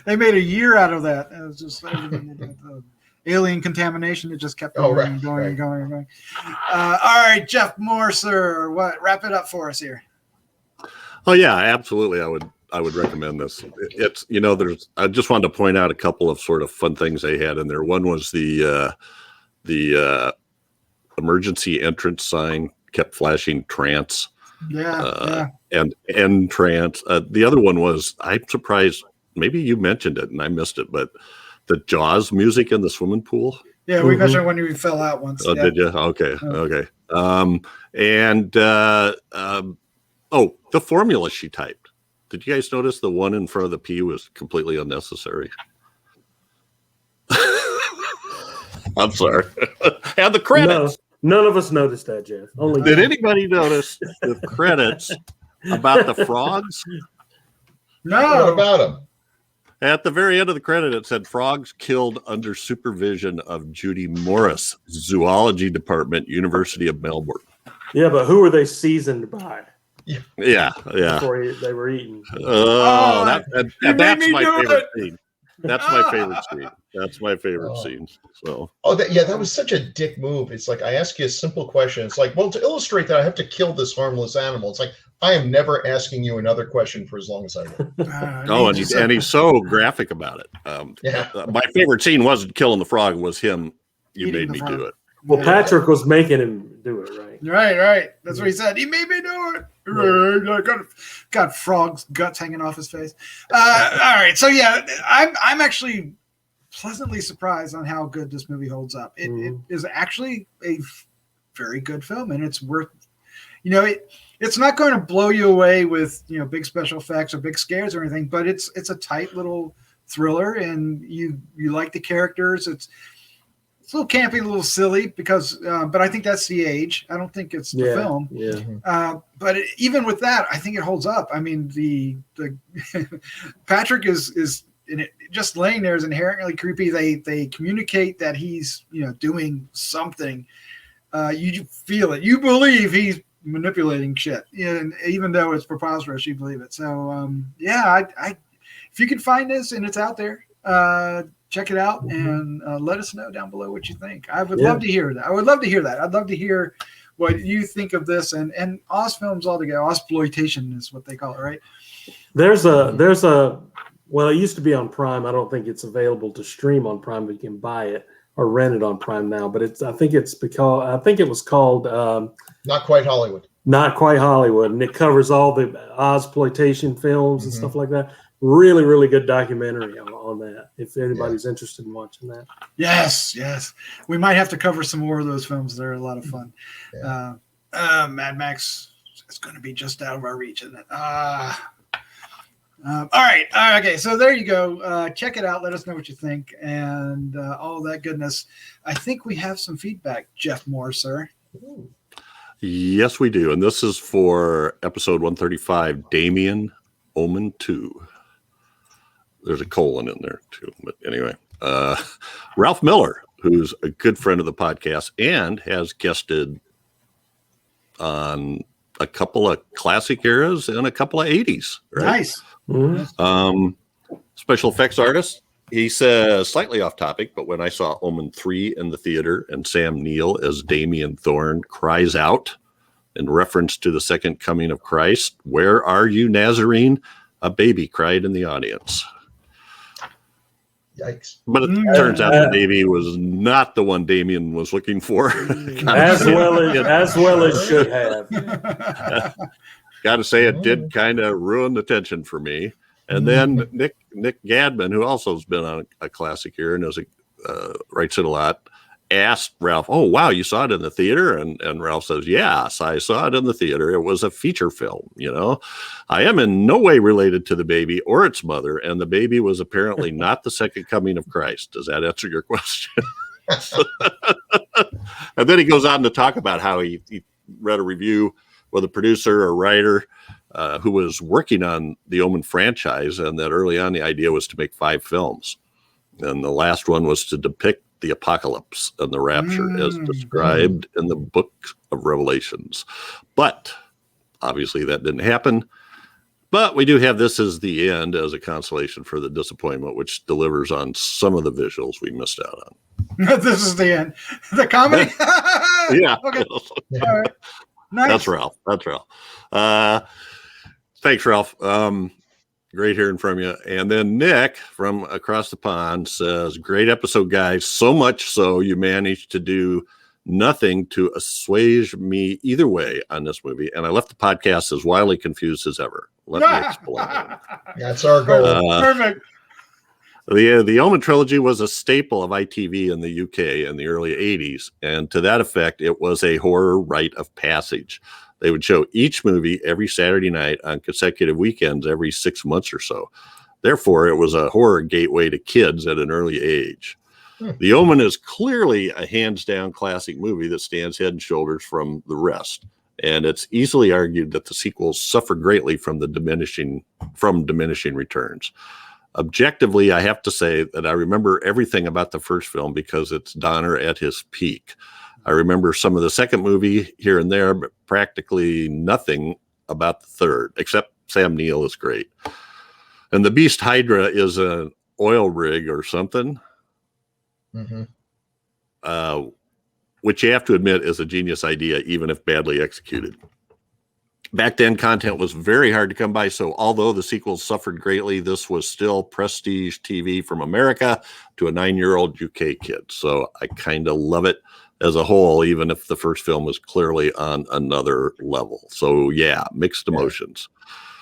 They made a year out of that. It was just alien contamination. It just kept going. All right, Jeff Mohr, sir. Wrap it up for us here. Oh yeah, absolutely. I would recommend this. It's I just wanted to point out a couple of sort of fun things they had in there. One was the emergency entrance sign kept flashing trance. And end trance. The other one was, I'm surprised, maybe you mentioned it and I missed it, but the Jaws music in the swimming pool. Yeah, we mentioned when we fell out once. Oh, did you? Okay. The formula she typed. Did you guys notice the one in front of the P was completely unnecessary? I'm sorry. And the credits. No, none of us noticed that, Jeff. Only did anybody notice the credits about the frogs? No. What about them? At the very end of the credit, it said frogs killed under supervision of Judy Morris, Zoology Department, University of Melbourne. Yeah, but who were they seasoned by? Yeah. Before they were eaten. That's my favorite scene. That's my favorite scene. That's my favorite scene. So. That was such a dick move. It's like, I ask you a simple question. It's like, well, to illustrate that, I have to kill this harmless animal. It's like, I am never asking you another question for as long as I will. And he's so graphic about it. My favorite scene wasn't killing the frog. Was him. You made me do it. Well, Patrick was making him do it, right? Right. That's what he said. He made me do it. Got frog's guts hanging off his face. All right, so yeah, I'm actually pleasantly surprised on how good this movie holds up. It is actually a very good film, and it's worth. It's not going to blow you away with big special effects or big scares or anything, but it's a tight little thriller, and you like the characters. It's a little campy, a little silly because, but I think that's the age. I don't think it's the film. Yeah. But even with that, I think it holds up. I mean, the Patrick is just laying there is inherently creepy. They communicate that he's doing something. You feel it. You believe he's manipulating shit, and even though it's preposterous, you believe it. So I if you can find this and it's out there, check it out and let us know down below what you think. I would love to hear that. I'd love to hear what you think of this and Oz films altogether. Ozploitation is what they call it, right? There's a well, it used to be on Prime. I don't think it's available to stream on Prime, but you can buy it or rent it on Prime now. But I think it was called Not Quite Hollywood. Not Quite Hollywood, and it covers all the Ozploitation films and stuff like that. Really, really good documentary on that. If anybody's interested in watching that. Yes. We might have to cover some more of those films. They're a lot of fun. Yeah. Mad Max is going to be just out of our reach, isn't it? All right. Okay. So there you go. Check it out. Let us know what you think and all that goodness. I think we have some feedback, Jeff Mohr, sir. Ooh. Yes, we do. And this is for episode 135, Damien Omen 2. There's a colon in there too. But anyway, Ralph Miller, who's a good friend of the podcast and has guested on a couple of classic eras and a couple of 80s. Right? Nice. Mm-hmm. Special effects artist. He says, slightly off topic, but when I saw Omen 3 in the theater and Sam Neill as Damien Thorne cries out in reference to the second coming of Christ, "Where are you, Nazarene?" A baby cried in the audience. Yikes. But it turns out the baby was not the one Damien was looking for. as well as should have. Got to say, it did kind of ruin the tension for me. And then Nick Gadman, who also has been on a classic here and writes it a lot, asked Ralph, "Oh, wow, you saw it in the theater?" And Ralph says, "Yes, I saw it in the theater. It was a feature film, I am in no way related to the baby or its mother, and the baby was apparently not the second coming of Christ." Does that answer your question? And then he goes on to talk about how he read a review with a producer or writer who was working on the Omen franchise, and that early on the idea was to make 5 films. And the last one was to depict the apocalypse and the rapture as described in the book of Revelations. But obviously that didn't happen. But we do have this as the end as a consolation for the disappointment, which delivers on some of the visuals we missed out on. This is the end. The comedy? Yeah. Okay. All right. Nice. That's Ralph. Thanks, Ralph. Great hearing from you. And then Nick from across the pond says, "Great episode, guys. So much so you managed to do nothing to assuage me either way on this movie. And I left the podcast as wildly confused as ever. Let me explain." That's our goal. Perfect. The Alma Trilogy was a staple of ITV in the UK in the early 80s. And to that effect, it was a horror rite of passage. They would show each movie every Saturday night on consecutive weekends every 6 months or so. Therefore, it was a horror gateway to kids at an early age. The Omen is clearly a hands-down classic movie that stands head and shoulders from the rest. And it's easily argued that the sequels suffer greatly from diminishing returns. Objectively, I have to say that I remember everything about the first film because it's Donner at his peak. I remember some of the second movie here and there, but practically nothing about the third, except Sam Neill is great. And the Beast Hydra is an oil rig or something, which you have to admit is a genius idea, even if badly executed. Back then, content was very hard to come by, so although the sequels suffered greatly, this was still prestige TV from America to a 9-year-old UK kid. So I kind of love it as a whole, even if the first film was clearly on another level. So yeah, mixed emotions.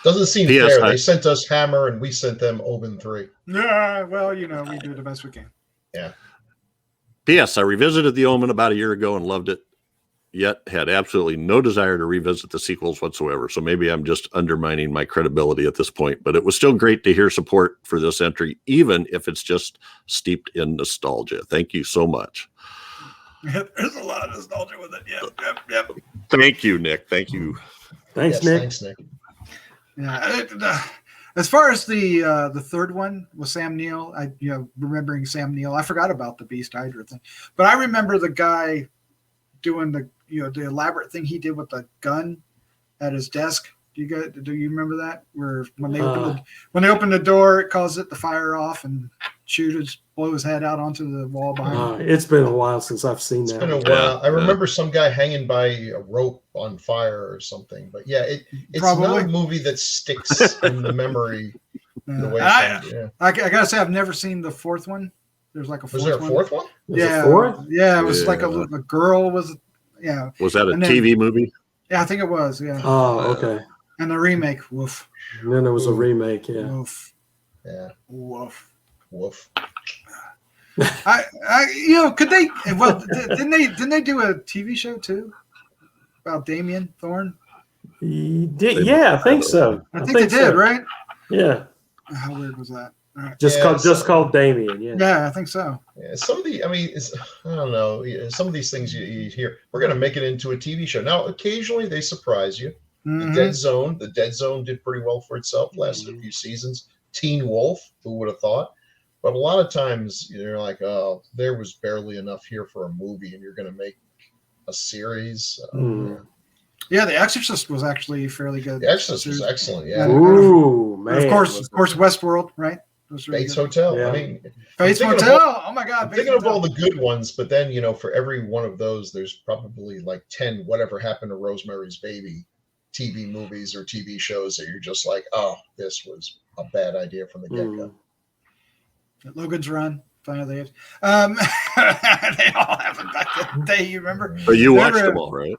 Doesn't seem P.S. fair. They sent us Hammer and we sent them Omen 3. Yeah, well, we do the best we can. Yeah. P.S. I revisited The Omen about a year ago and loved it, yet had absolutely no desire to revisit the sequels whatsoever. So maybe I'm just undermining my credibility at this point, but it was still great to hear support for this entry, even if it's just steeped in nostalgia. Thank you so much. There's a lot of nostalgia with it. Yep. Thank you, Nick. Thank you. Thanks, Nick. Thanks, Nick. Yeah. As far as the third one with Sam Neill, remembering Sam Neill, I forgot about the Beast Hydra thing, but I remember the guy doing the elaborate thing he did with the gun at his desk. Do you remember that? Where when they open the door, it causes it to fire off and blow his head out onto the wall behind him. It's been a while since I've seen that. It's been a while. I remember some guy hanging by a rope on fire or something. But yeah, it's not a movie that sticks in the memory the way I gotta say, I've never seen the fourth one. There's like a fourth one. Was there a fourth one? Yeah. It was like a girl was. Yeah. Was that a TV movie? Yeah, I think it was. Yeah. Oh, okay. And the remake, woof. And then there was a remake, yeah. Woof. Yeah. Woof. Woof. Could they? Well, didn't they do a TV show too about Damien Thorne? Yeah, I think so. I think they did, right? Yeah. How weird was that? All right. Just called Damien. Yeah. Yeah, I think so. Yeah, I don't know. Some of these things you hear, we're going to make it into a TV show. Now, occasionally they surprise you. Mm-hmm. The Dead Zone did pretty well for itself, lasted a few seasons. Teen Wolf, who would have thought? But a lot of times you're like, oh, there was barely enough here for a movie, and you're going to make a series. Yeah, The Exorcist was actually fairly good. The Exorcist was excellent. Yeah. Ooh, man. And of course, Westworld, right? Bates Hotel. Yeah. I mean, Bates Motel. Oh my God! I'm thinking of all the good ones, but then for every one of those, there's probably like 10 Whatever Happened to Rosemary's Baby TV movies or TV shows that you're just like, oh, this was a bad idea from the get-go. Logan's Run, Final Days. They all happened back in the day. You remember? But you watched them all, right?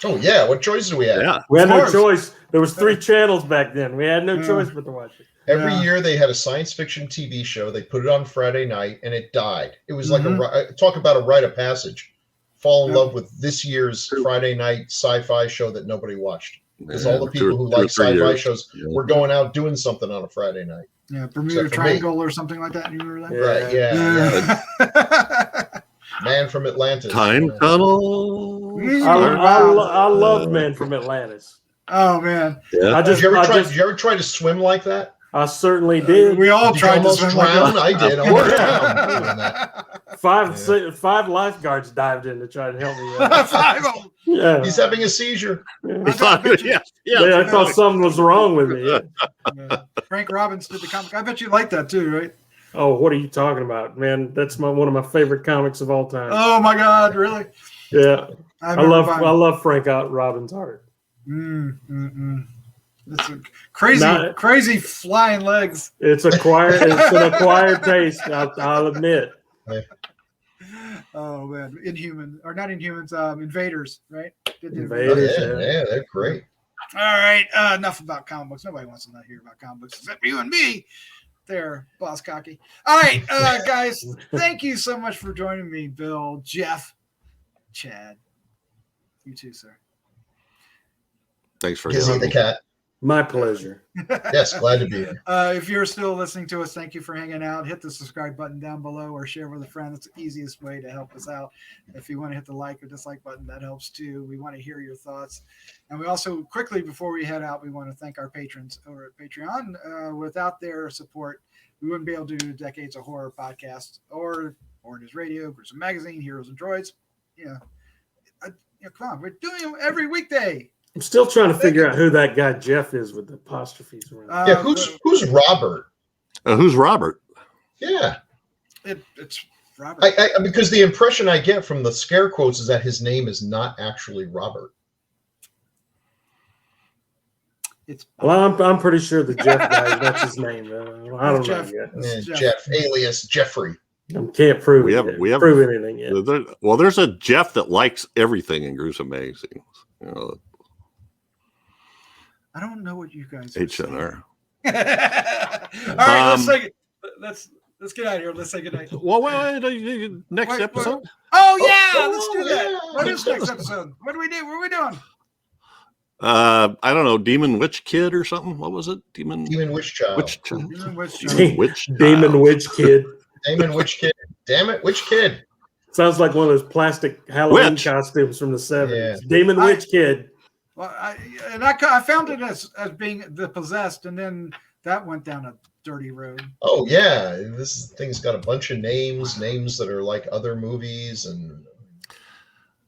Oh yeah. What choice do we have? Yeah. We had no choice. There was 3 channels back then. We had no choice but to watch it. Every year they had a science fiction TV show. They put it on Friday night, and it died. It was like talk about a rite of passage. Fall in love with this year's Friday night sci-fi show that nobody watched. Because all the people who like sci-fi shows were going out doing something on a Friday night. Yeah, Bermuda Triangle or something like that. You remember that? Right, yeah. Man from Atlantis. Time Tunnel. I love Man from Atlantis. Oh man. Yeah. Did you ever try to swim like that? I certainly did. We all tried to swim drown. like that. I did. I drowned. Five lifeguards dived in to try to help me out. 5 of them. Yeah. He's having a seizure. I thought something was wrong with me. Yeah. Frank Robbins did the comic. I bet you like that too, right? Oh, what are you talking about, man? That's one of my favorite comics of all time. Oh my God, really? Yeah, I love Frank Robbins' art. It's a crazy flying legs. It's an acquired taste. I'll admit. Oh man, Invaders, right? Invaders, yeah, they're great. All right, enough about comic books. Nobody wants to hear about comic books except you and me. There, Boss Cocky. All right, guys, thank you so much for joining me, Bill, Jeff, Chad. You too, sir. Thanks for Kissing the cat. My pleasure. Yes, glad to be here. If you're still listening to us, thank you for hanging out. Hit the subscribe button down below or share with a friend. That's the easiest way to help us out. If you want to hit the like or dislike button, that helps too. We want to hear your thoughts. And we also, quickly before we head out, we want to thank our patrons over at Patreon. Without their support, we wouldn't be able to do Decades of Horror podcast or News Radio, Gruesome Magazine, Heroes and Droids. Come on, we're doing them every weekday. I'm still trying to figure out who that guy Jeff is with the apostrophes around. Who's Robert? Who's Robert? Yeah, it's Robert. Because the impression I get from the scare quotes is that his name is not actually Robert. I'm pretty sure the Jeff guy. That's his name. I don't know yet. Jeff, alias Jeffrey. Can't prove We it. have Prove anything yet. Well, there's a Jeff that likes everything in Gruesome magazine. I don't know what you guys are saying. H&R. All right, let's get out of here. Let's say goodnight. Well, next episode. Oh yeah, let's do that. Yeah. What is next episode? What do we do? What are we doing? I don't know, Demon Witch Kid or something. What was it? Demon Witch Child. Witch Child. Demon Witch Demon Witch Demon Child. Witch Kid. Damon Witch Kid. Damn it, Witch Kid. Sounds like one of those plastic Halloween Witch. costumes from the 70s. Yeah. Demon Witch Kid. Well, I found it as being the possessed, and then that went down a dirty road. Oh yeah, this thing's got a bunch of names that are like other movies, and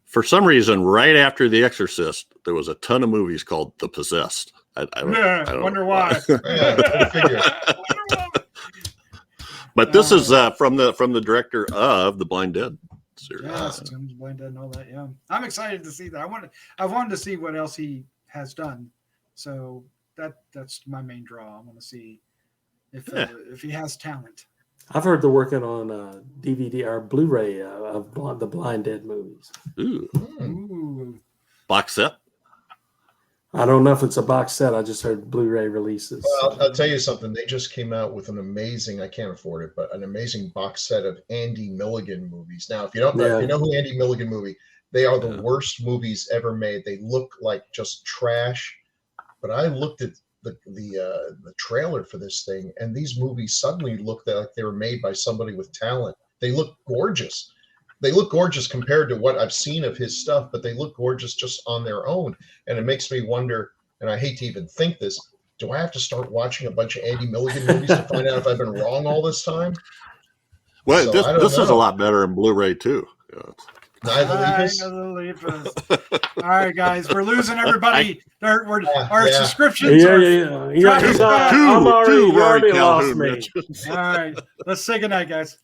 For some reason, right after The Exorcist, there was a ton of movies called The Possessed. I don't Wonder know why. yeah, go figure. But this is from the director of the Blind Dead series. Yes, Tim's Blind Dead and all that. Yeah, I'm excited to see that. I wanted to see what else he has done. So that's my main draw. I want to see if he has talent. I've heard they're working on DVD or Blu-ray of the Blind Dead movies. Ooh. Ooh. Box set. I don't know if it's a box set. I just heard Blu-ray releases. Well, I'll tell you something. They just came out with an amazing, I can't afford it, but an amazing box set of Andy Mulligan movies. Now, if you don't know, if you know who Andy Mulligan movie, they are the worst movies ever made. They look like just trash. But I looked at the trailer for this thing, and these movies suddenly looked like they were made by somebody with talent. They look gorgeous. They look gorgeous compared to what I've seen of his stuff, but they look gorgeous just on their own. And it makes me wonder, and I hate to even think this, do I have to start watching a bunch of Andy Mulligan movies to find out if I've been wrong all this time? Well, So, this is a lot better in Blu-ray too. Neither All right, guys, we're losing everybody. Our Yeah. subscriptions. Yeah. I'm already, you already lost me. All right, let's say goodnight, guys.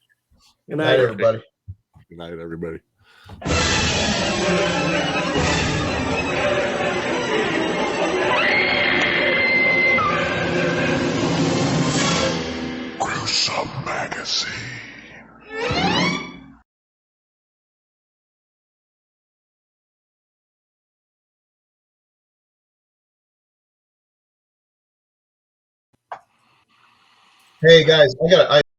Good Night, night, everybody. Good night, everybody. Gruesome Magazine. Hey guys, I